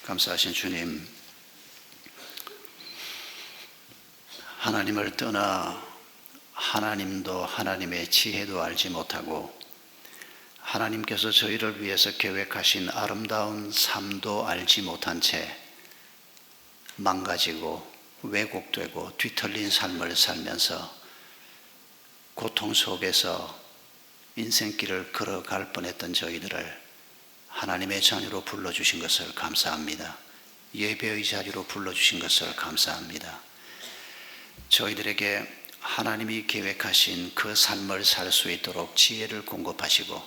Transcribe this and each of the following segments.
감사하신 주님, 하나님을 떠나 하나님도 하나님의 지혜도 알지 못하고 하나님께서 저희를 위해서 계획하신 아름다운 삶도 알지 못한 채 망가지고 왜곡되고 뒤틀린 삶을 살면서 고통 속에서 인생길을 걸어갈 뻔했던 저희들을 하나님의 자녀로 불러주신 것을 감사합니다. 예배의 자리로 불러주신 것을 감사합니다. 저희들에게 하나님이 계획하신 그 삶을 살 수 있도록 지혜를 공급하시고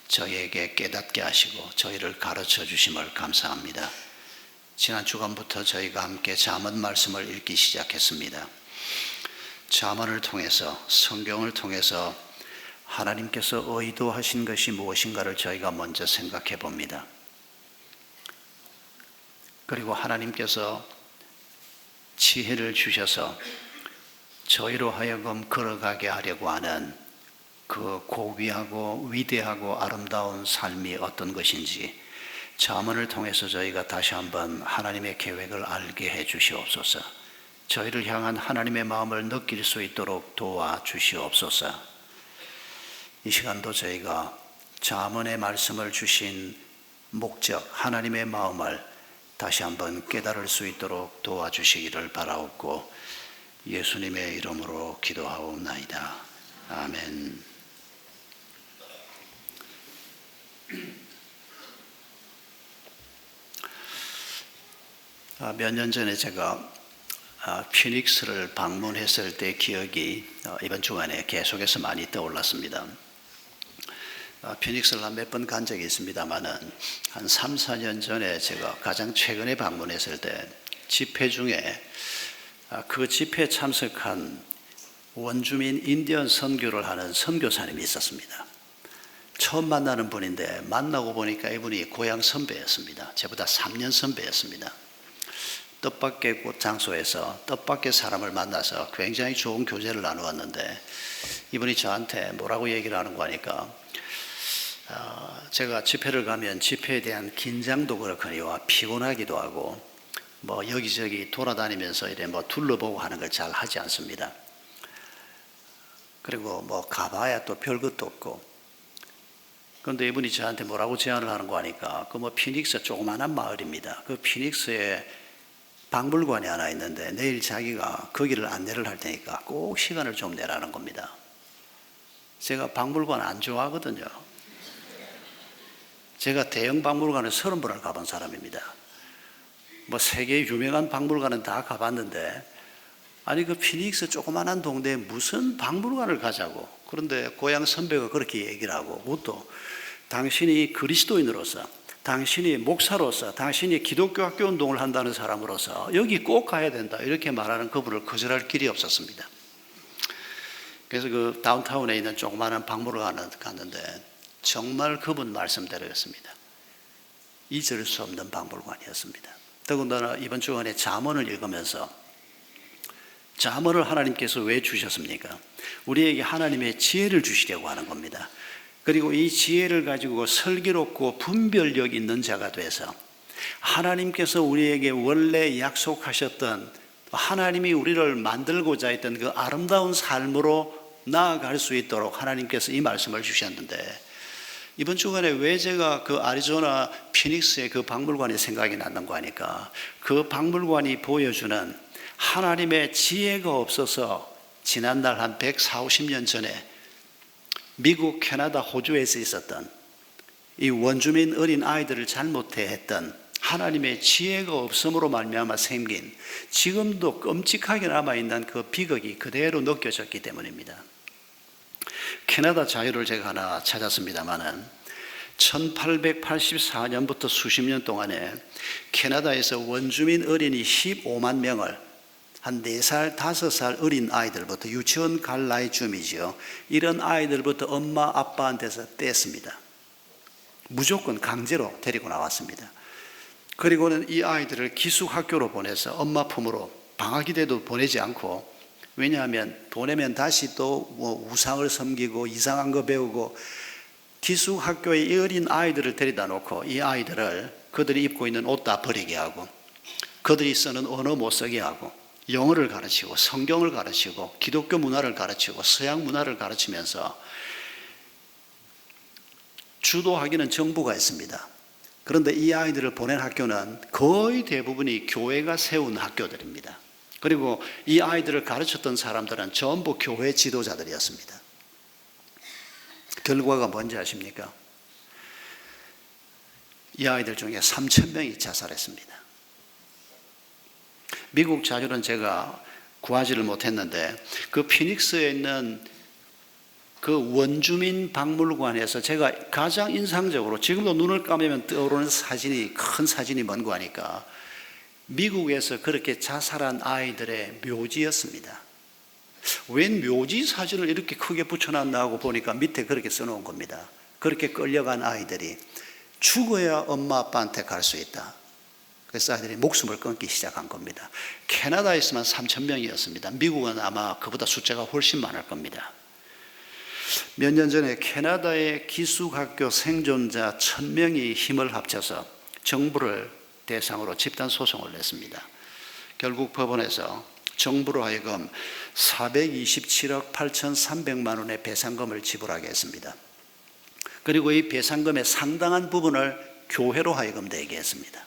저희에게 깨닫게 하시고 저희를 가르쳐 주심을 감사합니다. 지난 주간부터 저희가 함께 잠언 말씀을 읽기 시작했습니다. 잠언을 통해서, 성경을 통해서 하나님께서 의도하신 것이 무엇인가를 저희가 먼저 생각해 봅니다. 그리고 하나님께서 지혜를 주셔서 저희로 하여금 걸어가게 하려고 하는 그 고귀하고 위대하고 아름다운 삶이 어떤 것인지 잠언을 통해서 저희가 다시 한번 하나님의 계획을 알게 해 주시옵소서. 저희를 향한 하나님의 마음을 느낄 수 있도록 도와주시옵소서. 이 시간도 저희가 잠언의 말씀을 주신 목적, 하나님의 마음을 다시 한번 깨달을 수 있도록 도와주시기를 바라옵고 예수님의 이름으로 기도하옵나이다. 아멘. 몇 년 전에 제가 피닉스를 방문했을 때 기억이 이번 주간에 계속해서 많이 떠올랐습니다. 피닉스를 한 몇 번 간 적이 있습니다만은 한 3, 4년 전에 제가 가장 최근에 방문했을 때 집회 중에 그 집회에 참석한 원주민 인디언 선교를 하는 선교사님이 있었습니다. 처음 만나는 분인데 만나고 보니까 이분이 고향 선배였습니다. 저보다 3년 선배였습니다. 뜻밖의 곳 장소에서 뜻밖의 사람을 만나서 굉장히 좋은 교제를 나누었는데 이분이 저한테 뭐라고 얘기를 하는 거 하니까 제가 집회를 가면 집회에 대한 긴장도 그렇거니와 피곤하기도 하고 뭐 여기저기 돌아다니면서 이래 뭐 둘러보고 하는 걸 잘 하지 않습니다. 그리고 뭐 가봐야 또 별것도 없고. 그런데 이분이 저한테 뭐라고 제안을 하는 거 하니까 그 뭐 피닉스 조그마한 마을입니다. 그 피닉스에 박물관이 하나 있는데 내일 자기가 거기를 안내를 할 테니까 꼭 시간을 좀 내라는 겁니다. 제가 박물관 안 좋아하거든요. 제가 대형 박물관에 30번을 가본 사람입니다. 뭐 세계 유명한 박물관은 다 가봤는데 아니 그 피닉스 조그만한 동네에 무슨 박물관을 가자고. 그런데 고향 선배가 그렇게 얘기를 하고 그것도 당신이 그리스도인으로서 당신이 목사로서 당신이 기독교 학교 운동을 한다는 사람으로서 여기 꼭 가야 된다 이렇게 말하는 그분을 거절할 길이 없었습니다. 그래서 그 다운타운에 있는 조그마한 박물관을 갔는데 정말 그분 말씀대로였습니다. 잊을 수 없는 박물관이었습니다. 더군다나 이번 주간에 잠언을 읽으면서 잠언을 하나님께서 왜 주셨습니까? 우리에게 하나님의 지혜를 주시려고 하는 겁니다. 그리고 이 지혜를 가지고 슬기롭고 분별력 있는 자가 돼서 하나님께서 우리에게 원래 약속하셨던 하나님이 우리를 만들고자 했던 그 아름다운 삶으로 나아갈 수 있도록 하나님께서 이 말씀을 주셨는데 이번 주간에 왜 제가 그 애리조나 피닉스의 그 박물관이 생각이 났는가 하니까 그 박물관이 보여주는 하나님의 지혜가 없어서 지난날 한 140, 50년 전에 미국, 캐나다, 호주에서 있었던 이 원주민 어린 아이들을 잘못해 했던 하나님의 지혜가 없음으로 말미암아 생긴 지금도 끔찍하게 남아있는 그 비극이 그대로 느껴졌기 때문입니다. 캐나다 자유를 제가 하나 찾았습니다마는 1884년부터 수십 년 동안에 캐나다에서 원주민 어린이 15만 명을 한 4살, 5살 어린 아이들부터 유치원 갈 나이쯤이죠. 이런 아이들부터 엄마, 아빠한테서 뗐습니다. 무조건 강제로 데리고 나왔습니다. 그리고는 이 아이들을 기숙학교로 보내서 엄마 품으로 방학이 돼도 보내지 않고, 왜냐하면 보내면 다시 또 뭐 우상을 섬기고 이상한 거 배우고 기숙학교에 이 어린 아이들을 데려다 놓고 이 아이들을 그들이 입고 있는 옷 다 버리게 하고 그들이 쓰는 언어 못 쓰게 하고 영어를 가르치고 성경을 가르치고 기독교 문화를 가르치고 서양 문화를 가르치면서 주도하기는 정부가 했습니다. 그런데 이 아이들을 보낸 학교는 거의 대부분이 교회가 세운 학교들입니다. 그리고 이 아이들을 가르쳤던 사람들은 전부 교회 지도자들이었습니다. 결과가 뭔지 아십니까? 이 아이들 중에 3,000명이 자살했습니다. 미국 자료는 제가 구하지를 못했는데 그 피닉스에 있는 그 원주민 박물관에서 제가 가장 인상적으로 지금도 눈을 감으면 떠오르는 사진이 큰 사진이 뭔고 하니까 미국에서 그렇게 자살한 아이들의 묘지였습니다. 웬 묘지 사진을 이렇게 크게 붙여놨나 하고 보니까 밑에 그렇게 써놓은 겁니다. 그렇게 끌려간 아이들이 죽어야 엄마 아빠한테 갈 수 있다. 그래서 아이들이 목숨을 끊기 시작한 겁니다. 캐나다에서만 3,000명이었습니다. 미국은 아마 그보다 숫자가 훨씬 많을 겁니다. 몇 년 전에 캐나다의 기숙학교 생존자 1,000명이 힘을 합쳐서 정부를 대상으로 집단 소송을 냈습니다. 결국 법원에서 정부로 하여금 427억 8,300만 원의 배상금을 지불하게 했습니다. 그리고 이 배상금의 상당한 부분을 교회로 하여금 내게 했습니다.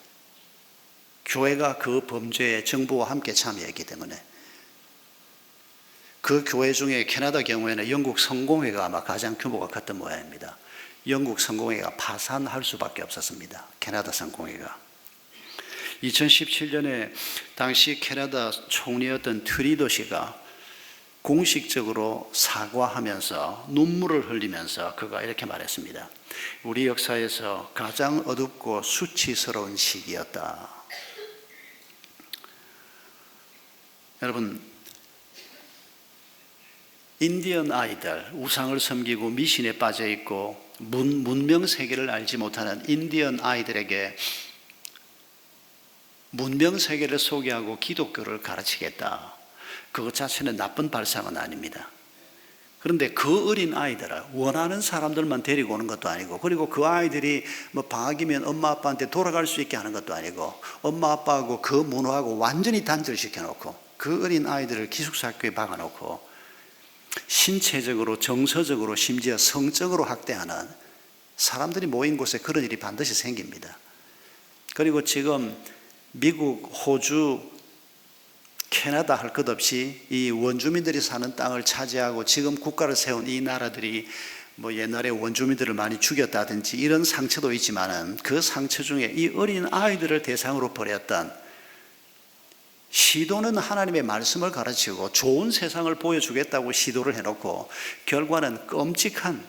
교회가 그 범죄에 정부와 함께 참여했기 때문에 그 교회 중에 캐나다 경우에는 영국 성공회가 아마 가장 규모가 컸던 모양입니다. 영국 성공회가 파산할 수밖에 없었습니다. 캐나다 성공회가. 2017년에 당시 캐나다 총리였던 트리도 씨가 공식적으로 사과하면서 눈물을 흘리면서 그가 이렇게 말했습니다. 우리 역사에서 가장 어둡고 수치스러운 시기였다. 여러분, 인디언 아이들, 우상을 섬기고 미신에 빠져 있고 문명 세계를 알지 못하는 인디언 아이들에게 문명 세계를 소개하고 기독교를 가르치겠다. 그것 자체는 나쁜 발상은 아닙니다. 그런데 그 어린 아이들을 원하는 사람들만 데리고 오는 것도 아니고, 그리고 그 아이들이 뭐 방학이면 엄마 아빠한테 돌아갈 수 있게 하는 것도 아니고, 엄마 아빠하고 그 문화하고 완전히 단절시켜 놓고 그 어린 아이들을 기숙사 학교에 박아놓고 신체적으로, 정서적으로, 심지어 성적으로 학대하는 사람들이 모인 곳에 그런 일이 반드시 생깁니다. 그리고 지금 미국, 호주, 캐나다 할 것 없이 이 원주민들이 사는 땅을 차지하고 지금 국가를 세운 이 나라들이 뭐 옛날에 원주민들을 많이 죽였다든지 이런 상처도 있지만은 그 상처 중에 이 어린 아이들을 대상으로 벌였던 시도는 하나님의 말씀을 가르치고 좋은 세상을 보여주겠다고 시도를 해놓고 결과는 끔찍한,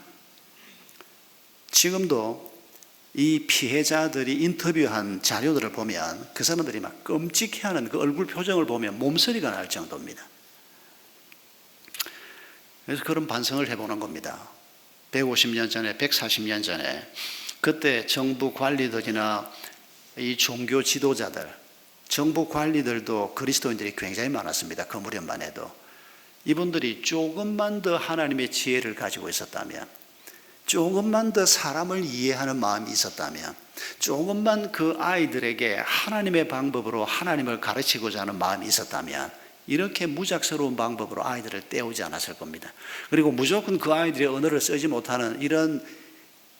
지금도 이 피해자들이 인터뷰한 자료들을 보면 그 사람들이 막 끔찍해하는 그 얼굴 표정을 보면 몸서리가 날 정도입니다. 그래서 그런 반성을 해보는 겁니다. 150년 전에, 140년 전에 그때 정부 관리들이나 이 종교 지도자들, 정부 관리들도 그리스도인들이 굉장히 많았습니다. 그 무렵만 해도. 이분들이 조금만 더 하나님의 지혜를 가지고 있었다면, 조금만 더 사람을 이해하는 마음이 있었다면, 조금만 그 아이들에게 하나님의 방법으로 하나님을 가르치고자 하는 마음이 있었다면 이렇게 무작스러운 방법으로 아이들을 때우지 않았을 겁니다. 그리고 무조건 그 아이들의 언어를 쓰지 못하는 이런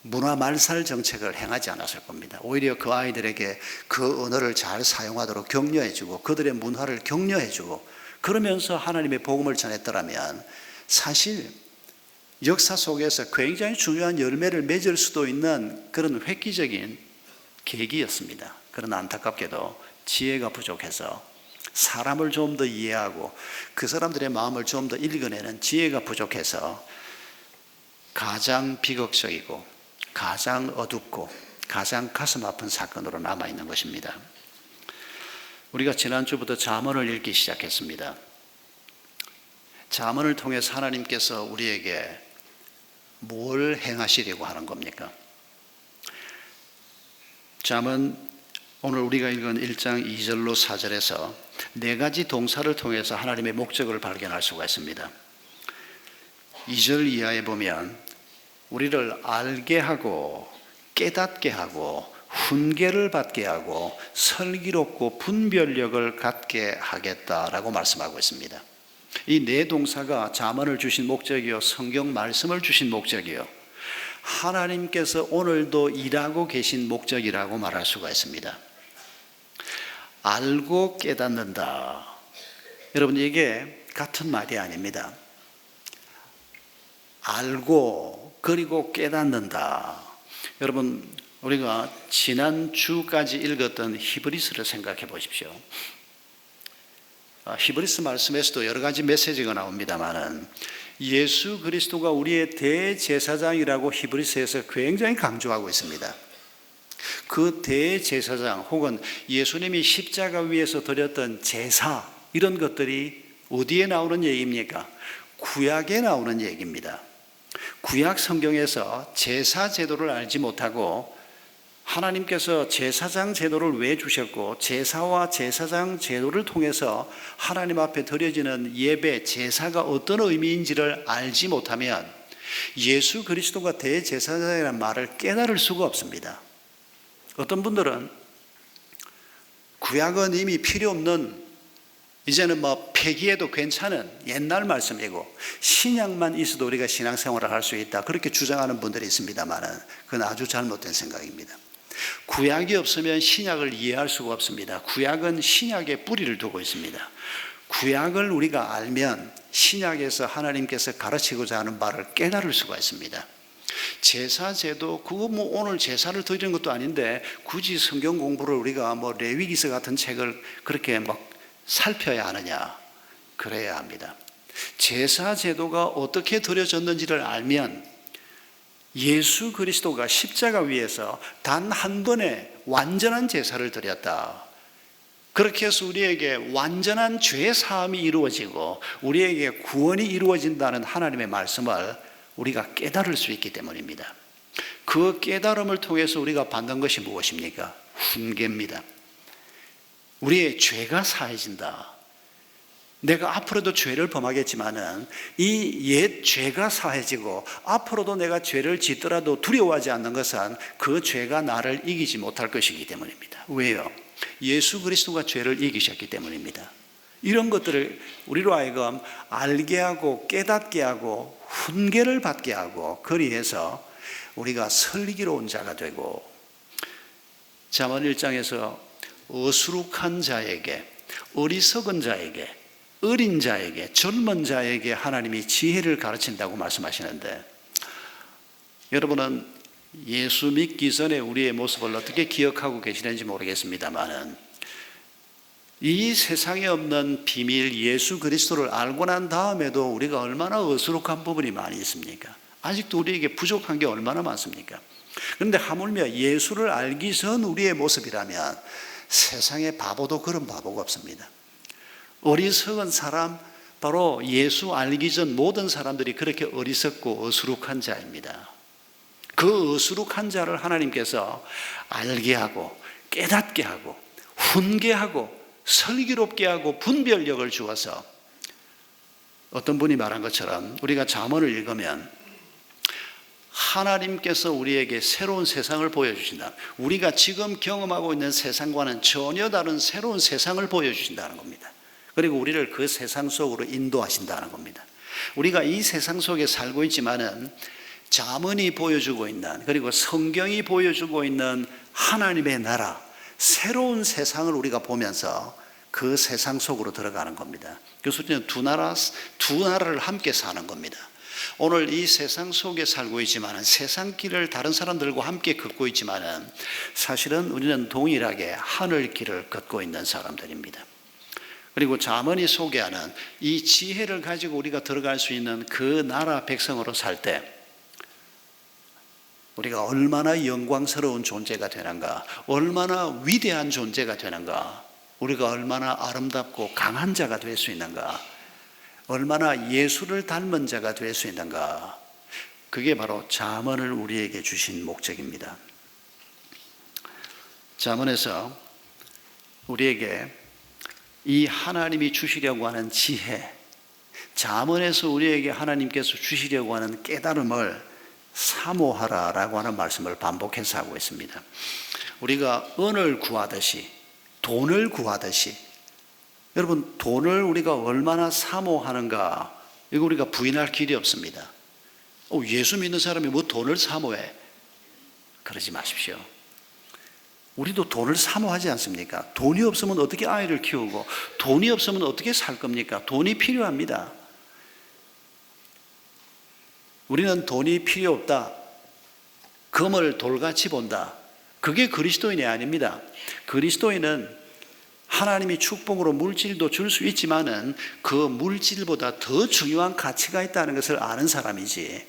문화 말살 정책을 행하지 않았을 겁니다. 오히려 그 아이들에게 그 언어를 잘 사용하도록 격려해주고 그들의 문화를 격려해주고 그러면서 하나님의 복음을 전했더라면 사실 역사 속에서 굉장히 중요한 열매를 맺을 수도 있는 그런 획기적인 계기였습니다. 그러나 안타깝게도 지혜가 부족해서, 사람을 좀 더 이해하고 그 사람들의 마음을 좀 더 읽어내는 지혜가 부족해서 가장 비극적이고 가장 어둡고 가장 가슴 아픈 사건으로 남아있는 것입니다. 우리가 지난주부터 잠언을 읽기 시작했습니다. 잠언을 통해서 하나님께서 우리에게 뭘 행하시려고 하는 겁니까? 잠언 오늘 우리가 읽은 1장 2절로 4절에서 네 가지 동사를 통해서 하나님의 목적을 발견할 수가 있습니다. 2절 이하에 보면 우리를 알게 하고 깨닫게 하고 훈계를 받게 하고 슬기롭고 분별력을 갖게 하겠다라고 말씀하고 있습니다. 이 네 동사가 잠언을 주신 목적이요, 성경 말씀을 주신 목적이요, 하나님께서 오늘도 일하고 계신 목적이라고 말할 수가 있습니다. 알고 깨닫는다. 여러분, 이게 같은 말이 아닙니다. 알고 그리고 깨닫는다. 여러분, 우리가 지난주까지 읽었던 히브리서를 생각해 보십시오. 히브리서 말씀에서도 여러 가지 메시지가 나옵니다만은 예수 그리스도가 우리의 대제사장이라고 히브리서에서 굉장히 강조하고 있습니다. 그 대제사장 혹은 예수님이 십자가 위에서 드렸던 제사, 이런 것들이 어디에 나오는 얘기입니까? 구약에 나오는 얘기입니다. 구약 성경에서 제사 제도를 알지 못하고 하나님께서 제사장 제도를 왜 주셨고 제사와 제사장 제도를 통해서 하나님 앞에 드려지는 예배, 제사가 어떤 의미인지를 알지 못하면 예수 그리스도가 대제사장이라는 말을 깨달을 수가 없습니다. 어떤 분들은 구약은 이미 필요 없는, 이제는 폐기해도 괜찮은 옛날 말씀이고 신약만 있어도 우리가 신앙생활을 할 수 있다, 그렇게 주장하는 분들이 있습니다만 그건 아주 잘못된 생각입니다. 구약이 없으면 신약을 이해할 수가 없습니다. 구약은 신약에 뿌리를 두고 있습니다. 구약을 우리가 알면 신약에서 하나님께서 가르치고자 하는 바를 깨달을 수가 있습니다. 제사제도, 그거 오늘 제사를 드리는 것도 아닌데 굳이 성경 공부를 우리가 레위기서 같은 책을 그렇게 살펴야 하느냐? 그래야 합니다. 제사제도가 어떻게 드려졌는지를 알면 예수 그리스도가 십자가 위에서 단 한 번에 완전한 제사를 드렸다, 그렇게 해서 우리에게 완전한 죄 사함이 이루어지고 우리에게 구원이 이루어진다는 하나님의 말씀을 우리가 깨달을 수 있기 때문입니다. 그 깨달음을 통해서 우리가 받는 것이 무엇입니까? 훈계입니다. 우리의 죄가 사해진다. 내가 앞으로도 죄를 범하겠지만은 이 옛 죄가 사해지고 앞으로도 내가 죄를 짓더라도 두려워하지 않는 것은 그 죄가 나를 이기지 못할 것이기 때문입니다. 왜요? 예수 그리스도가 죄를 이기셨기 때문입니다. 이런 것들을 우리로 하여금 알게 하고 깨닫게 하고 훈계를 받게 하고, 그리해서 우리가 슬기로운 자가 되고, 잠언 1장에서 어수룩한 자에게, 어리석은 자에게, 어린 자에게, 젊은 자에게 하나님이 지혜를 가르친다고 말씀하시는데, 여러분은 예수 믿기 전에 우리의 모습을 어떻게 기억하고 계시는지 모르겠습니다만은 이 세상에 없는 비밀 예수 그리스도를 알고 난 다음에도 우리가 얼마나 어수룩한 부분이 많이 있습니까? 아직도 우리에게 부족한 게 얼마나 많습니까? 그런데 하물며 예수를 알기 전 우리의 모습이라면 세상의 바보도 그런 바보가 없습니다. 어리석은 사람, 바로 예수 알기 전 모든 사람들이 그렇게 어리석고 어수룩한 자입니다. 그 어수룩한 자를 하나님께서 알게 하고 깨닫게 하고 훈계하고 슬기롭게 하고 분별력을 주어서, 어떤 분이 말한 것처럼 우리가 잠언을 읽으면 하나님께서 우리에게 새로운 세상을 보여주신다. 우리가 지금 경험하고 있는 세상과는 전혀 다른 새로운 세상을 보여주신다는 겁니다. 그리고 우리를 그 세상 속으로 인도하신다는 겁니다. 우리가 이 세상 속에 살고 있지만은 잠언이 보여주고 있는, 그리고 성경이 보여주고 있는 하나님의 나라, 새로운 세상을 우리가 보면서 그 세상 속으로 들어가는 겁니다. 그래서 우리는 두 나라를 함께 사는 겁니다. 오늘 이 세상 속에 살고 있지만 세상 길을 다른 사람들과 함께 걷고 있지만 사실은 우리는 동일하게 하늘 길을 걷고 있는 사람들입니다. 그리고 잠언이 소개하는 이 지혜를 가지고 우리가 들어갈 수 있는 그 나라 백성으로 살 때 우리가 얼마나 영광스러운 존재가 되는가, 얼마나 위대한 존재가 되는가, 우리가 얼마나 아름답고 강한 자가 될 수 있는가, 얼마나 예수를 닮은 자가 될 수 있는가, 그게 바로 잠언을 우리에게 주신 목적입니다. 잠언에서 우리에게 이 하나님이 주시려고 하는 지혜, 잠언에서 우리에게 하나님께서 주시려고 하는 깨달음을 사모하라라고 하는 말씀을 반복해서 하고 있습니다. 우리가 은을 구하듯이, 돈을 구하듯이, 여러분 돈을 우리가 얼마나 사모하는가, 이거 우리가 부인할 길이 없습니다. 예수 믿는 사람이 뭐 돈을 사모해? 그러지 마십시오. 우리도 돈을 사모하지 않습니까? 돈이 없으면 어떻게 아이를 키우고, 돈이 없으면 어떻게 살 겁니까? 돈이 필요합니다. 우리는 돈이 필요 없다, 금을 돌같이 본다, 그게 그리스도인이 아닙니다. 그리스도인은 하나님이 축복으로 물질도 줄 수 있지만은 그 물질보다 더 중요한 가치가 있다는 것을 아는 사람이지,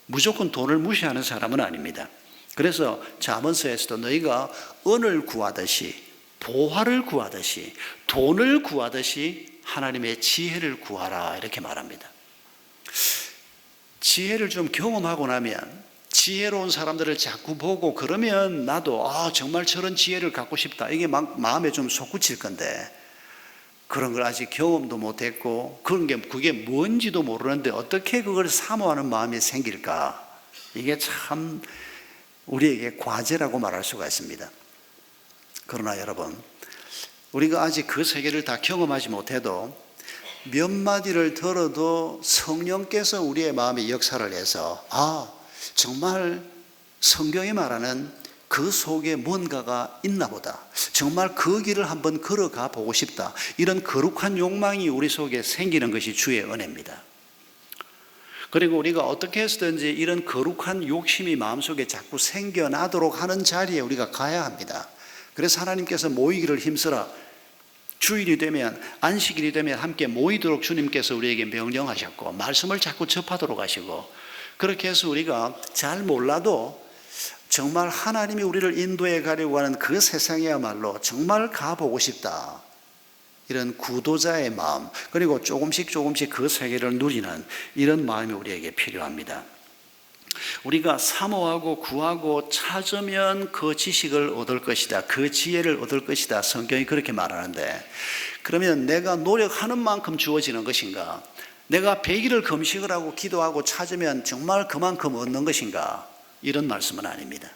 무조건 돈을 무시하는 사람은 아닙니다. 그래서 잠언서에서도 너희가 은을 구하듯이, 보화를 구하듯이, 돈을 구하듯이 하나님의 지혜를 구하라, 이렇게 말합니다. 지혜를 좀 경험하고 나면, 지혜로운 사람들을 자꾸 보고 그러면 나도 정말 저런 지혜를 갖고 싶다, 이게 막 마음에 좀 솟구칠 건데, 그런 걸 아직 경험도 못했고 그게 뭔지도 모르는데 어떻게 그걸 사모하는 마음이 생길까? 이게 참 우리에게 과제라고 말할 수가 있습니다. 그러나 여러분, 우리가 아직 그 세계를 다 경험하지 못해도 몇 마디를 들어도 성령께서 우리의 마음에 역사를 해서 정말 성경이 말하는 그 속에 뭔가가 있나 보다, 정말 그 길을 한번 걸어가 보고 싶다, 이런 거룩한 욕망이 우리 속에 생기는 것이 주의 은혜입니다. 그리고 우리가 어떻게 해서든지 이런 거룩한 욕심이 마음속에 자꾸 생겨나도록 하는 자리에 우리가 가야 합니다. 그래서 하나님께서 모이기를 힘쓰라, 주일이 되면, 안식일이 되면 함께 모이도록 주님께서 우리에게 명령하셨고, 말씀을 자꾸 접하도록 하시고, 그렇게 해서 우리가 잘 몰라도 정말 하나님이 우리를 인도해 가려고 하는 그 세상이야말로 정말 가보고 싶다, 이런 구도자의 마음, 그리고 조금씩 그 세계를 누리는 이런 마음이 우리에게 필요합니다. 우리가 사모하고 구하고 찾으면 그 지식을 얻을 것이다, 그 지혜를 얻을 것이다, 성경이 그렇게 말하는데, 그러면 내가 노력하는 만큼 주어지는 것인가? 내가 100일을 금식을 하고 기도하고 찾으면 정말 그만큼 얻는 것인가? 이런 말씀은 아닙니다.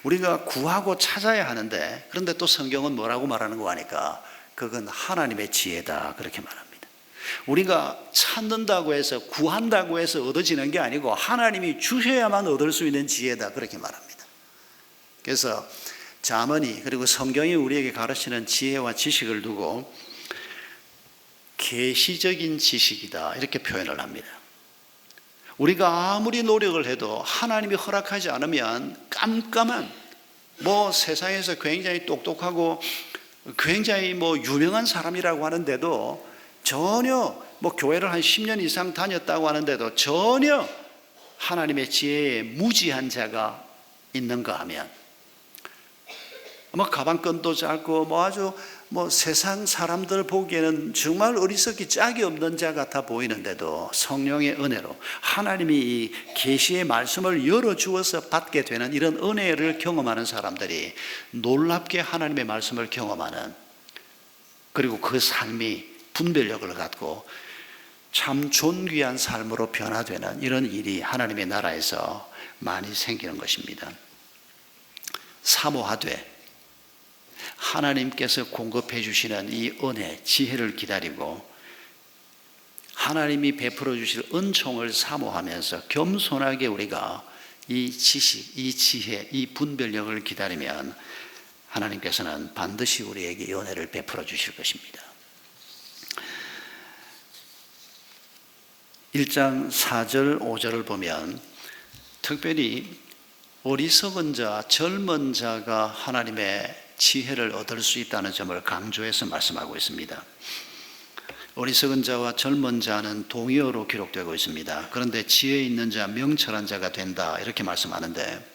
우리가 구하고 찾아야 하는데, 그런데 또 성경은 뭐라고 말하는 거 아니까? 그건 하나님의 지혜다, 그렇게 말합니다. 우리가 찾는다고 해서, 구한다고 해서 얻어지는 게 아니고 하나님이 주셔야만 얻을 수 있는 지혜다, 그렇게 말합니다. 그래서 잠언이, 그리고 성경이 우리에게 가르치는 지혜와 지식을 두고 계시적인 지식이다, 이렇게 표현을 합니다. 우리가 아무리 노력을 해도 하나님이 허락하지 않으면 깜깜한, 세상에서 굉장히 똑똑하고 굉장히 유명한 사람이라고 하는데도 전혀, 교회를 한 10년 이상 다녔다고 하는데도 전혀 하나님의 지혜에 무지한 자가 있는가 하면, 가방끈도 짧고 아주 세상 사람들 보기에는 정말 어리석기 짝이 없는 자 같아 보이는데도 성령의 은혜로 하나님이 이 계시의 말씀을 열어주어서 받게 되는 이런 은혜를 경험하는 사람들이 놀랍게 하나님의 말씀을 경험하는, 그리고 그 삶이 분별력을 갖고 참 존귀한 삶으로 변화되는 이런 일이 하나님의 나라에서 많이 생기는 것입니다. 사모하되 하나님께서 공급해 주시는 이 은혜, 지혜를 기다리고 하나님이 베풀어 주실 은총을 사모하면서 겸손하게 우리가 이 지식, 이 지혜, 이 분별력을 기다리면 하나님께서는 반드시 우리에게 은혜를 베풀어 주실 것입니다. 1장 4절 5절을 보면 특별히 어리석은 자, 젊은 자가 하나님의 지혜를 얻을 수 있다는 점을 강조해서 말씀하고 있습니다. 어리석은 자와 젊은 자는 동의어로 기록되고 있습니다. 그런데 지혜 있는 자, 명철한 자가 된다, 이렇게 말씀하는데,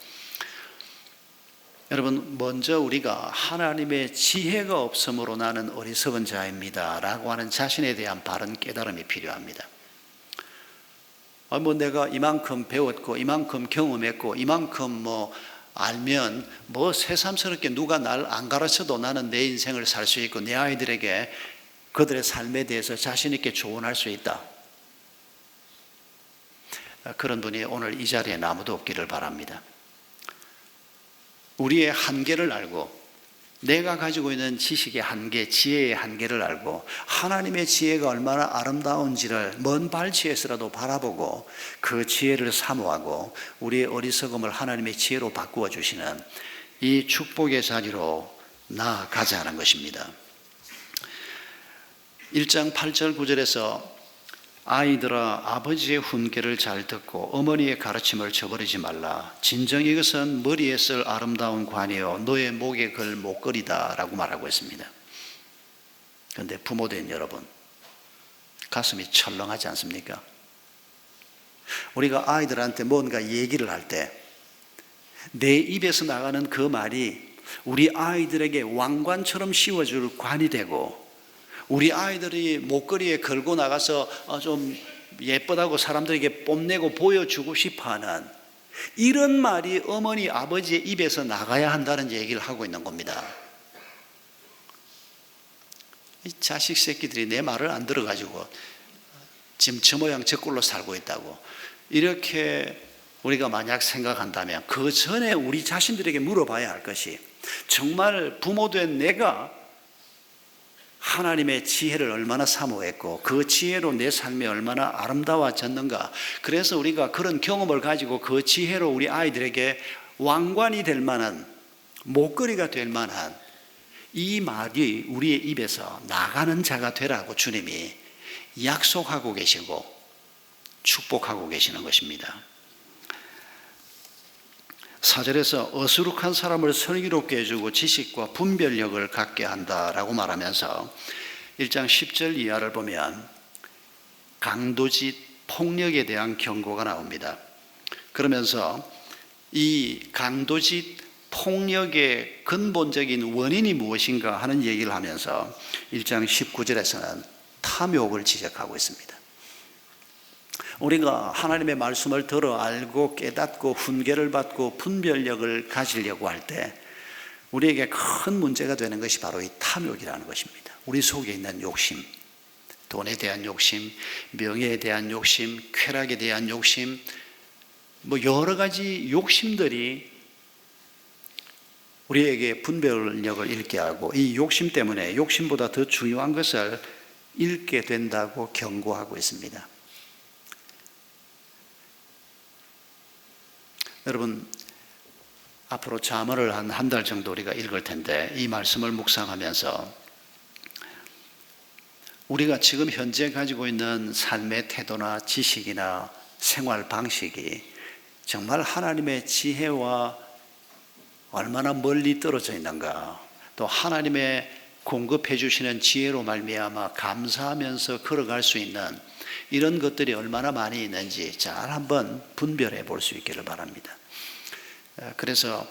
여러분, 먼저 우리가 하나님의 지혜가 없으므로 나는 어리석은 자입니다 라고 하는 자신에 대한 바른 깨달음이 필요합니다. 내가 이만큼 배웠고 이만큼 경험했고 이만큼 알면 새삼스럽게 누가 날 안 가르쳐도 나는 내 인생을 살 수 있고 내 아이들에게 그들의 삶에 대해서 자신 있게 조언할 수 있다. 그런 분이 오늘 이 자리에 아무도 없기를 바랍니다. 우리의 한계를 알고 내가 가지고 있는 지식의 한계, 지혜의 한계를 알고 하나님의 지혜가 얼마나 아름다운지를 먼 발치에서라도 바라보고 그 지혜를 사모하고 우리의 어리석음을 하나님의 지혜로 바꾸어 주시는 이 축복의 자리로 나아가자는 것입니다. 1장 8절 9절에서 아이들아 아버지의 훈계를 잘 듣고 어머니의 가르침을 저버리지 말라. 진정히 이것은 머리에 쓸 아름다운 관이요 너의 목에 걸 목걸이다 라고 말하고 있습니다. 그런데 부모된 여러분, 가슴이 철렁하지 않습니까? 우리가 아이들한테 뭔가 얘기를 할 때 내 입에서 나가는 그 말이 우리 아이들에게 왕관처럼 씌워줄 관이 되고 우리 아이들이 목걸이에 걸고 나가서 좀 예쁘다고 사람들에게 뽐내고 보여주고 싶어하는 이런 말이 어머니 아버지의 입에서 나가야 한다는 얘기를 하고 있는 겁니다. 이 자식 새끼들이 내 말을 안 들어가지고 지금 저 모양 저 꼴로 살고 있다고 이렇게 우리가 만약 생각한다면 그 전에 우리 자신들에게 물어봐야 할 것이 정말 부모된 내가 하나님의 지혜를 얼마나 사모했고 그 지혜로 내 삶이 얼마나 아름다워졌는가. 그래서 우리가 그런 경험을 가지고 그 지혜로 우리 아이들에게 왕관이 될 만한 목걸이가 될 만한 이 말이 우리의 입에서 나가는 자가 되라고 주님이 약속하고 계시고 축복하고 계시는 것입니다. 4절에서 어수룩한 사람을 슬기롭게 해주고 지식과 분별력을 갖게 한다라고 말하면서 1장 10절 이하를 보면 강도짓 폭력에 대한 경고가 나옵니다. 그러면서 이 강도짓 폭력의 근본적인 원인이 무엇인가 하는 얘기를 하면서 1장 19절에서는 탐욕을 지적하고 있습니다. 우리가 하나님의 말씀을 들어 알고 깨닫고 훈계를 받고 분별력을 가지려고 할 때 우리에게 큰 문제가 되는 것이 바로 이 탐욕이라는 것입니다. 우리 속에 있는 욕심, 돈에 대한 욕심, 명예에 대한 욕심, 쾌락에 대한 욕심, 여러 가지 욕심들이 우리에게 분별력을 잃게 하고 이 욕심 때문에 욕심보다 더 중요한 것을 잃게 된다고 경고하고 있습니다. 여러분, 앞으로 잠언을 한 달 정도 우리가 읽을 텐데 이 말씀을 묵상하면서 우리가 지금 현재 가지고 있는 삶의 태도나 지식이나 생활 방식이 정말 하나님의 지혜와 얼마나 멀리 떨어져 있는가, 또 하나님의 공급해 주시는 지혜로 말미암아 감사하면서 걸어갈 수 있는 이런 것들이 얼마나 많이 있는지 잘 한번 분별해 볼 수 있기를 바랍니다. 그래서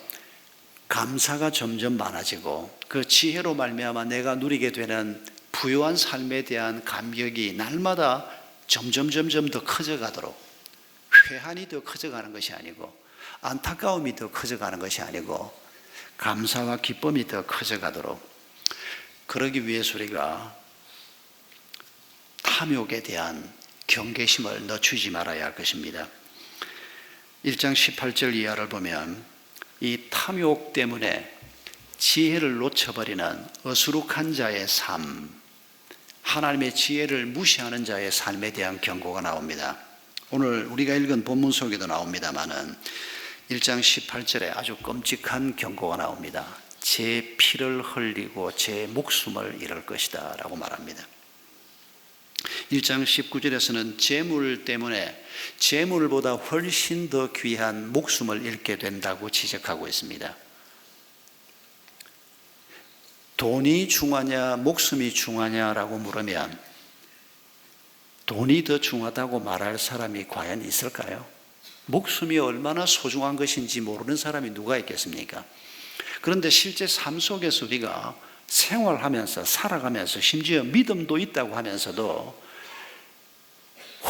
감사가 점점 많아지고 그 지혜로 말미암아 내가 누리게 되는 부유한 삶에 대한 감격이 날마다 점점 더 커져가도록, 회한이 더 커져가는 것이 아니고 안타까움이 더 커져가는 것이 아니고 감사와 기쁨이 더 커져가도록, 그러기 위해서 우리가 탐욕에 대한 경계심을 늦추지 말아야 할 것입니다. 1장 18절 이하를 보면 이 탐욕 때문에 지혜를 놓쳐버리는 어수룩한 자의 삶, 하나님의 지혜를 무시하는 자의 삶에 대한 경고가 나옵니다. 오늘 우리가 읽은 본문 속에도 나옵니다마는 1장 18절에 아주 끔찍한 경고가 나옵니다. 제 피를 흘리고 제 목숨을 잃을 것이다 라고 말합니다. 1장 19절에서는 재물 때문에 재물보다 훨씬 더 귀한 목숨을 잃게 된다고 지적하고 있습니다. 돈이 중하냐 목숨이 중하냐라고 물으면 돈이 더 중하다고 말할 사람이 과연 있을까요? 목숨이 얼마나 소중한 것인지 모르는 사람이 누가 있겠습니까? 그런데 실제 삶 속에서 우리가 생활하면서 살아가면서 심지어 믿음도 있다고 하면서도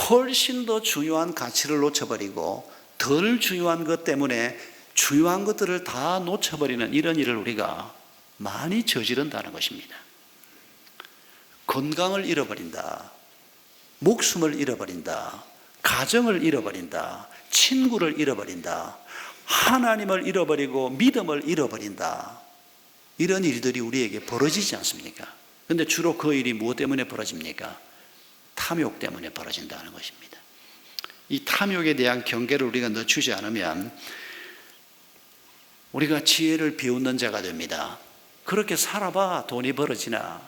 훨씬 더 중요한 가치를 놓쳐버리고 덜 중요한 것 때문에 중요한 것들을 다 놓쳐버리는 이런 일을 우리가 많이 저지른다는 것입니다. 건강을 잃어버린다, 목숨을 잃어버린다, 가정을 잃어버린다. 친구를 잃어버린다. 하나님을 잃어버리고 믿음을 잃어버린다. 이런 일들이 우리에게 벌어지지 않습니까? 그런데 주로 그 일이 무엇 때문에 벌어집니까? 탐욕 때문에 벌어진다는 것입니다. 이 탐욕에 대한 경계를 우리가 늦추지 않으면 우리가 지혜를 비웃는 자가 됩니다. 그렇게 살아봐 돈이 벌어지나.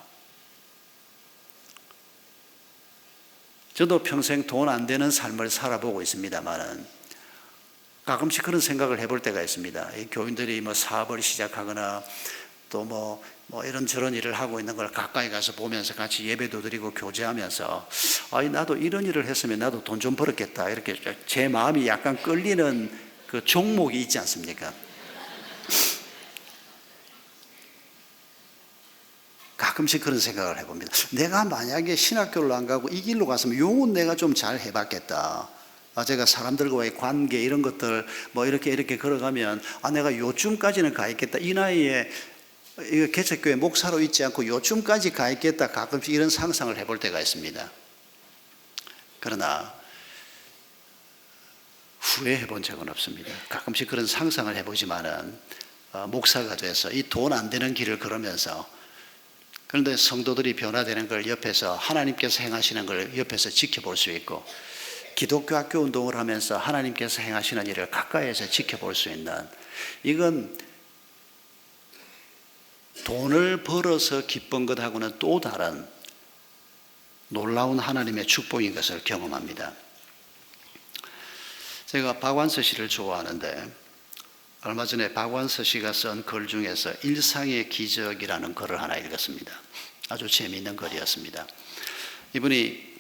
저도 평생 돈 안 되는 삶을 살아보고 있습니다만 가끔씩 그런 생각을 해볼 때가 있습니다. 이 교인들이 사업을 시작하거나 또 이런저런 일을 하고 있는 걸 가까이 가서 보면서 같이 예배도 드리고 교제하면서 나도 이런 일을 했으면 나도 돈 좀 벌었겠다. 이렇게 제 마음이 약간 끌리는 그 종목이 있지 않습니까? 가끔씩 그런 생각을 해봅니다. 내가 만약에 신학교를 안 가고 이 길로 갔으면 요건 내가 좀 잘 해봤겠다. 제가 사람들과의 관계 이런 것들 이렇게 걸어가면 내가 요쯤까지는 가 있겠다. 이 나이에 개척교회 목사로 있지 않고 요쯤까지 가 있겠다. 가끔씩 이런 상상을 해볼 때가 있습니다. 그러나 후회해 본 적은 없습니다. 가끔씩 그런 상상을 해보지만은 목사가 돼서 이 돈 안 되는 길을 걸으면서 그런데 성도들이 변화되는 걸 옆에서 하나님께서 행하시는 걸 옆에서 지켜볼 수 있고 기독교 학교 운동을 하면서 하나님께서 행하시는 일을 가까이에서 지켜볼 수 있는 이건 돈을 벌어서 기쁜 것하고는 또 다른 놀라운 하나님의 축복인 것을 경험합니다. 제가 박완서 씨를 좋아하는데 얼마 전에 박완서 씨가 쓴 글 중에서 일상의 기적이라는 글을 하나 읽었습니다. 아주 재미있는 글이었습니다. 이분이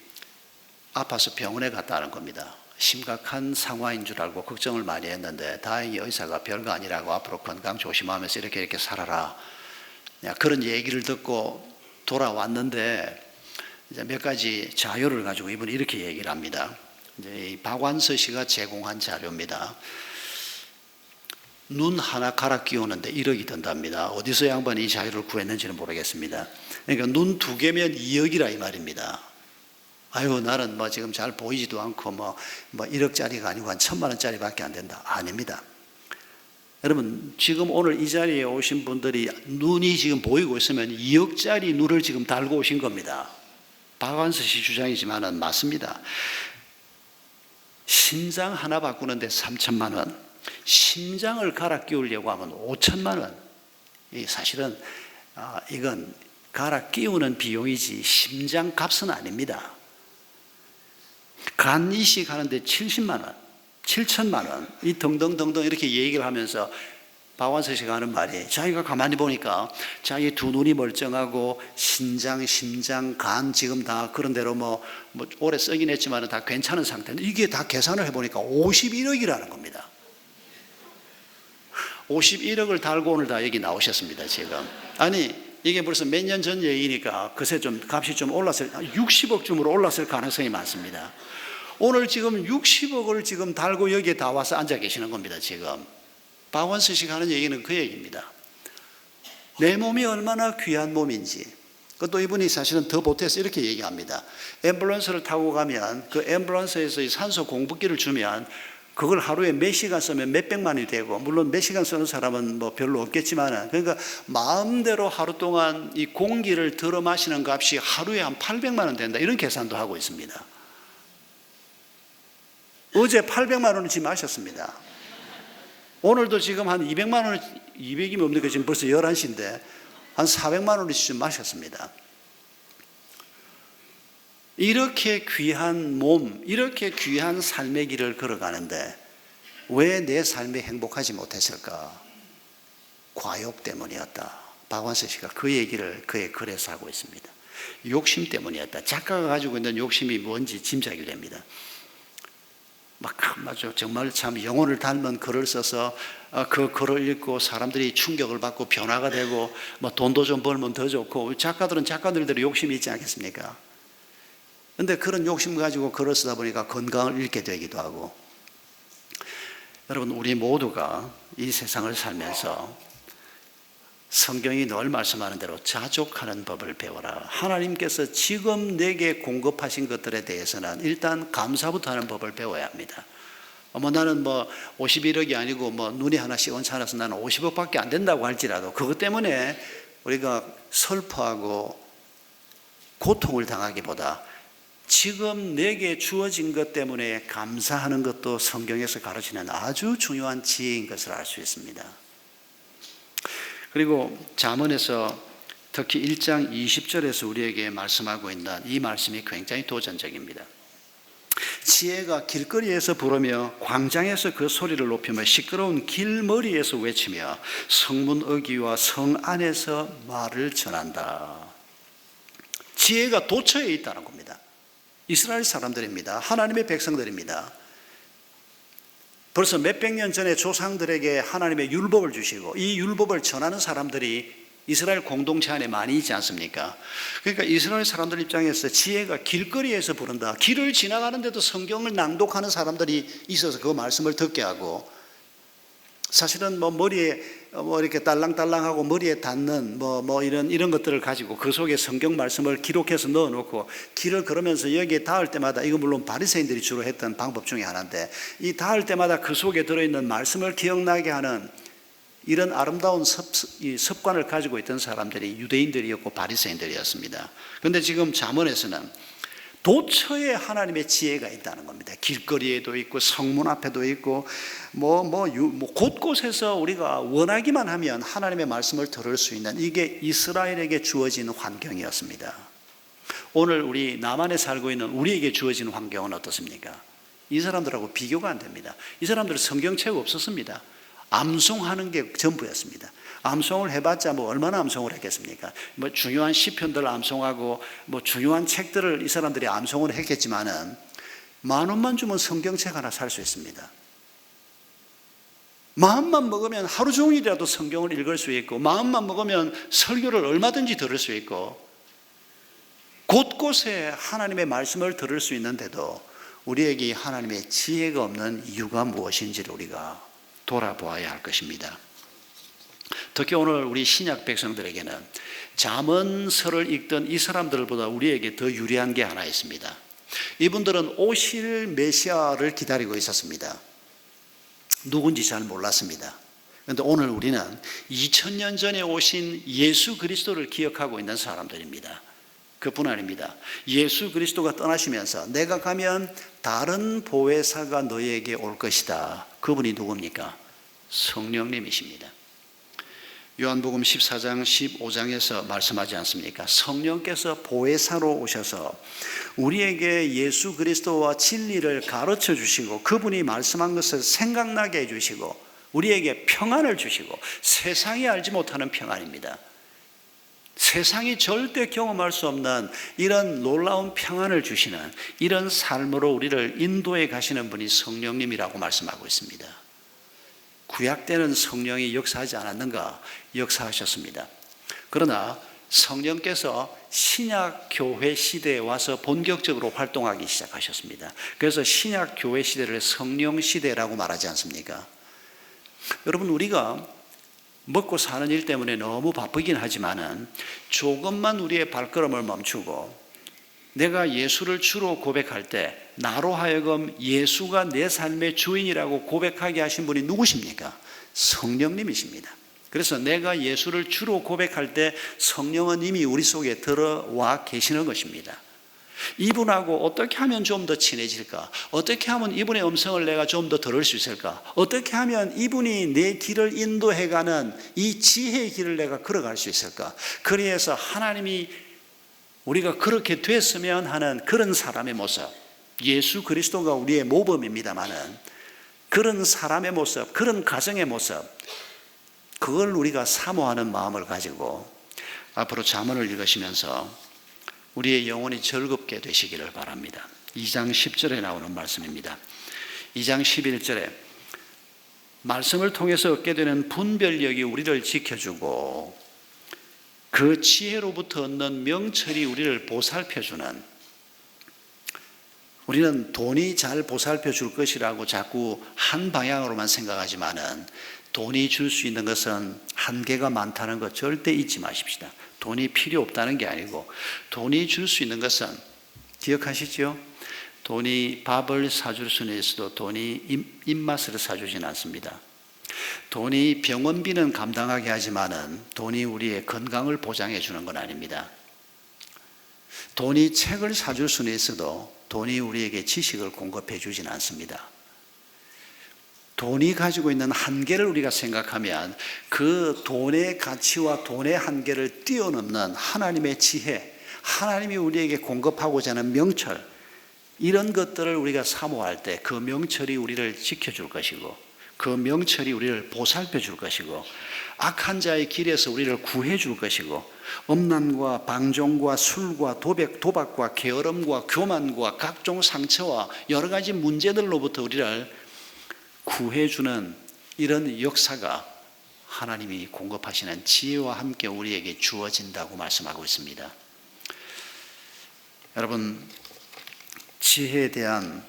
아파서 병원에 갔다는 겁니다. 심각한 상황인 줄 알고 걱정을 많이 했는데 다행히 의사가 별거 아니라고 앞으로 건강 조심하면서 이렇게 살아라. 그런 얘기를 듣고 돌아왔는데 이제 몇 가지 자료를 가지고 이분이 이렇게 얘기를 합니다. 이제 이 박완서 씨가 제공한 자료입니다. 눈 하나 갈아 끼우는데 1억이 든답니다. 어디서 양반이 이 자료를 구했는지는 모르겠습니다. 그러니까 눈 2개면 2억이라 이 말입니다. 아유 나는 지금 잘 보이지도 않고 1억짜리가 아니고 한 1,000만 원짜리 밖에 안 된다. 아닙니다. 여러분 지금 오늘 이 자리에 오신 분들이 눈이 지금 보이고 있으면 2억짜리 눈을 지금 달고 오신 겁니다. 박완서 씨 주장이지만은 맞습니다. 심장 하나 바꾸는데 3,000만 원, 심장을 갈아 끼우려고 하면 5,000만 원. 사실은 이건 갈아 끼우는 비용이지 심장 값은 아닙니다. 간 이식 하는데 70만 원, 7천만 원, 이 등등등등 이렇게 얘기를 하면서 박완서 씨가 하는 말이 자기가 가만히 보니까 자기 두 눈이 멀쩡하고 신장, 심장, 간 지금 다 그런 대로 오래 쓰긴 했지만 다 괜찮은 상태인데 이게 다 계산을 해보니까 51억이라는 겁니다. 51억을 달고 오늘 다 여기 나오셨습니다, 지금. 아니, 이게 벌써 몇 년 전 얘기니까 그새 좀 값이 좀 올랐을, 60억쯤으로 올랐을 가능성이 많습니다. 오늘 지금 60억을 지금 달고 여기에 다 와서 앉아 계시는 겁니다, 지금. 박완서 씨가 하는 얘기는 그 얘기입니다. 내 몸이 얼마나 귀한 몸인지. 그것도 이분이 사실은 더 보태서 이렇게 얘기합니다. 앰뷸런스를 타고 가면 그 앰뷸런스에서 산소 공급기를 주면 그걸 하루에 몇 시간 쓰면 몇백만 원이 되고, 물론 몇 시간 쓰는 사람은 별로 없겠지만, 그러니까 마음대로 하루 동안 이 공기를 들어 마시는 값이 하루에 한 800만 원 된다. 이런 계산도 하고 있습니다. 어제 800만 원어치 마셨습니다. 오늘도 지금 한 200만 원, 200이면 없는데 지금 벌써 11시인데 한 400만 원어치 마셨습니다. 이렇게 귀한 몸, 이렇게 귀한 삶의 길을 걸어가는데 왜 내 삶이 행복하지 못했을까? 과욕 때문이었다. 박완서 씨가 그 얘기를 그의 글에서 하고 있습니다. 욕심 때문이었다. 작가가 가지고 있는 욕심이 뭔지 짐작이 됩니다. 맞아. 정말 참 영혼을 닮은 글을 써서 그 글을 읽고 사람들이 충격을 받고 변화가 되고 돈도 좀 벌면 더 좋고, 작가들은 작가들대로 욕심이 있지 않겠습니까? 그런데 그런 욕심 가지고 글을 쓰다 보니까 건강을 잃게 되기도 하고. 여러분, 우리 모두가 이 세상을 살면서 성경이 늘 말씀하는 대로 자족하는 법을 배워라. 하나님께서 지금 내게 공급하신 것들에 대해서는 일단 감사부터 하는 법을 배워야 합니다. 나는 51억이 아니고 눈이 하나 시원찮아서 나는 50억밖에 안 된다고 할지라도 그것 때문에 우리가 슬퍼하고 고통을 당하기보다 지금 내게 주어진 것 때문에 감사하는 것도 성경에서 가르치는 아주 중요한 지혜인 것을 알 수 있습니다. 그리고 잠언에서 특히 1장 20절에서 우리에게 말씀하고 있는 이 말씀이 굉장히 도전적입니다. 지혜가 길거리에서 부르며 광장에서 그 소리를 높이며 시끄러운 길머리에서 외치며 성문 어귀와 성 안에서 말을 전한다. 지혜가 도처에 있다는 겁니다. 이스라엘 사람들입니다. 하나님의 백성들입니다. 벌써 몇백 년 전에 조상들에게 하나님의 율법을 주시고 이 율법을 전하는 사람들이 이스라엘 공동체 안에 많이 있지 않습니까? 그러니까 이스라엘 사람들 입장에서 지혜가 길거리에서 부른다. 길을 지나가는데도 성경을 낭독하는 사람들이 있어서 그 말씀을 듣게 하고, 사실은 머리에 이렇게 딸랑딸랑하고 머리에 닿는 이런 것들을 가지고 그 속에 성경 말씀을 기록해서 넣어놓고 길을 걸으면서 여기에 닿을 때마다, 이거 물론 바리새인들이 주로 했던 방법 중에 하나인데, 이 닿을 때마다 그 속에 들어있는 말씀을 기억나게 하는 이런 아름다운 습관을 가지고 있던 사람들이 유대인들이었고 바리새인들이었습니다. 그런데 지금 잠언에서는 도처에 하나님의 지혜가 있다는 겁니다. 길거리에도 있고 성문 앞에도 있고 곳곳에서 우리가 원하기만 하면 하나님의 말씀을 들을 수 있는, 이게 이스라엘에게 주어진 환경이었습니다. 오늘 우리 남한에 살고 있는 우리에게 주어진 환경은 어떻습니까? 이 사람들하고 비교가 안 됩니다. 이 사람들은 성경책 없었습니다. 암송하는 게 전부였습니다. 암송을 해봤자 얼마나 암송을 했겠습니까? 중요한 시편들 암송하고 중요한 책들을 이 사람들이 암송을 했겠지만은 10,000원만 주면 성경책 하나 살 수 있습니다. 마음만 먹으면 하루 종일이라도 성경을 읽을 수 있고, 마음만 먹으면 설교를 얼마든지 들을 수 있고, 곳곳에 하나님의 말씀을 들을 수 있는데도 우리에게 하나님의 지혜가 없는 이유가 무엇인지를 우리가 돌아보아야 할 것입니다. 특히 오늘 우리 신약 백성들에게는 잠언서를 읽던 이 사람들보다 우리에게 더 유리한 게 하나 있습니다. 이분들은 오실 메시아를 기다리고 있었습니다. 누군지 잘 몰랐습니다. 그런데 오늘 우리는 2000년 전에 오신 예수 그리스도를 기억하고 있는 사람들입니다. 그뿐 아닙니다. 예수 그리스도가 떠나시면서 내가 가면 다른 보혜사가 너에게 올 것이다. 그분이 누굽니까? 성령님이십니다. 요한복음 14장 15장에서 말씀하지 않습니까? 성령께서 보혜사로 오셔서 우리에게 예수 그리스도와 진리를 가르쳐 주시고, 그분이 말씀한 것을 생각나게 해주시고, 우리에게 평안을 주시고, 세상이 알지 못하는 평안입니다. 세상이 절대 경험할 수 없는 이런 놀라운 평안을 주시는 이런 삶으로 우리를 인도해 가시는 분이 성령님이라고 말씀하고 있습니다. 구약 때는 성령이 역사하지 않았는가? 역사하셨습니다. 그러나 성령께서 신약 교회 시대에 와서 본격적으로 활동하기 시작하셨습니다. 그래서 신약 교회 시대를 성령 시대라고 말하지 않습니까? 여러분, 우리가 먹고 사는 일 때문에 너무 바쁘긴 하지만은 조금만 우리의 발걸음을 멈추고 내가 예수를 주로 고백할 때 나로 하여금 예수가 내 삶의 주인이라고 고백하게 하신 분이 누구십니까? 성령님이십니다. 그래서 내가 예수를 주로 고백할 때 성령은 이미 우리 속에 들어와 계시는 것입니다. 이분하고 어떻게 하면 좀 더 친해질까? 어떻게 하면 이분의 음성을 내가 좀 더 들을 수 있을까? 어떻게 하면 이분이 내 길을 인도해가는 이 지혜의 길을 내가 걸어갈 수 있을까? 그래서 하나님이 우리가 그렇게 됐으면 하는 그런 사람의 모습, 예수 그리스도가 우리의 모범입니다마는 그런 사람의 모습, 그런 가정의 모습, 그걸 우리가 사모하는 마음을 가지고 앞으로 잠언을 읽으시면서 우리의 영혼이 즐겁게 되시기를 바랍니다. 2장 10절에 나오는 말씀입니다. 2장 11절에 말씀을 통해서 얻게 되는 분별력이 우리를 지켜주고 그 지혜로부터 얻는 명철이 우리를 보살펴주는, 우리는 돈이 잘 보살펴 줄 것이라고 자꾸 한 방향으로만 생각하지만은 돈이 줄 수 있는 것은 한계가 많다는 것 절대 잊지 마십시다. 돈이 필요 없다는 게 아니고 돈이 줄 수 있는 것은 기억하시죠? 돈이 밥을 사줄 수는 있어도 돈이 입맛을 사주진 않습니다. 돈이 병원비는 감당하게 하지만은 돈이 우리의 건강을 보장해 주는 건 아닙니다. 돈이 책을 사줄 수는 있어도 돈이 우리에게 지식을 공급해 주진 않습니다. 돈이 가지고 있는 한계를 우리가 생각하면 그 돈의 가치와 돈의 한계를 뛰어넘는 하나님의 지혜, 하나님이 우리에게 공급하고자 하는 명철, 이런 것들을 우리가 사모할 때 그 명철이 우리를 지켜줄 것이고 그 명철이 우리를 보살펴 줄 것이고 악한 자의 길에서 우리를 구해 줄 것이고 음란과 방종과 술과 도박과 게으름과 교만과 각종 상처와 여러 가지 문제들로부터 우리를 구해주는 이런 역사가 하나님이 공급하시는 지혜와 함께 우리에게 주어진다고 말씀하고 있습니다. 여러분, 지혜에 대한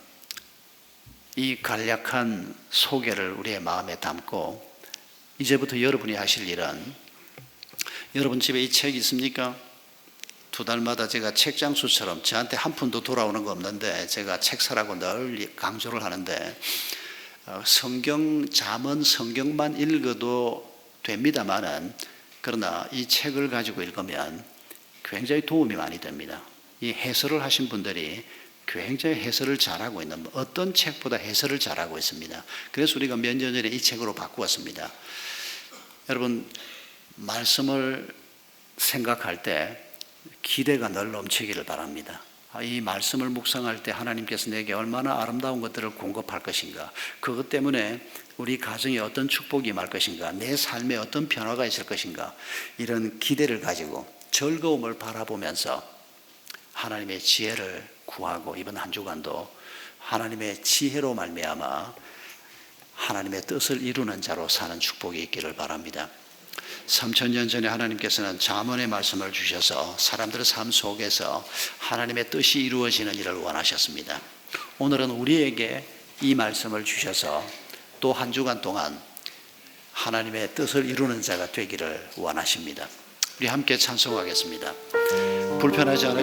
이 간략한 소개를 우리의 마음에 담고 이제부터 여러분이 하실 일은, 여러분 집에 이 책이 있습니까? 2달마다 제가 책장수처럼 저한테 한 푼도 돌아오는 거 없는데 제가 책 사라고 늘 강조를 하는데, 성경, 잠언 성경만 읽어도 됩니다만은 그러나 이 책을 가지고 읽으면 굉장히 도움이 많이 됩니다. 이 해설을 하신 분들이 굉장히 해설을 잘하고 있는, 어떤 책보다 해설을 잘하고 있습니다. 그래서 우리가 몇 년 전에 이 책으로 바꾸었습니다. 여러분, 말씀을 생각할 때 기대가 늘 넘치기를 바랍니다. 이 말씀을 묵상할 때 하나님께서 내게 얼마나 아름다운 것들을 공급할 것인가, 그것 때문에 우리 가정에 어떤 축복이 임할 것인가, 내 삶에 어떤 변화가 있을 것인가, 이런 기대를 가지고 즐거움을 바라보면서 하나님의 지혜를 구하고 이번 한 주간도 하나님의 지혜로 말미암아 하나님의 뜻을 이루는 자로 사는 축복이 있기를 바랍니다. 3000년 전에 하나님께서는 잠언의 말씀을 주셔서 사람들의 삶 속에서 하나님의 뜻이 이루어지는 일을 원하셨습니다. 오늘은 우리에게 이 말씀을 주셔서 또 한 주간 동안 하나님의 뜻을 이루는 자가 되기를 원하십니다. 우리 함께 찬송하겠습니다. 불편하지 않으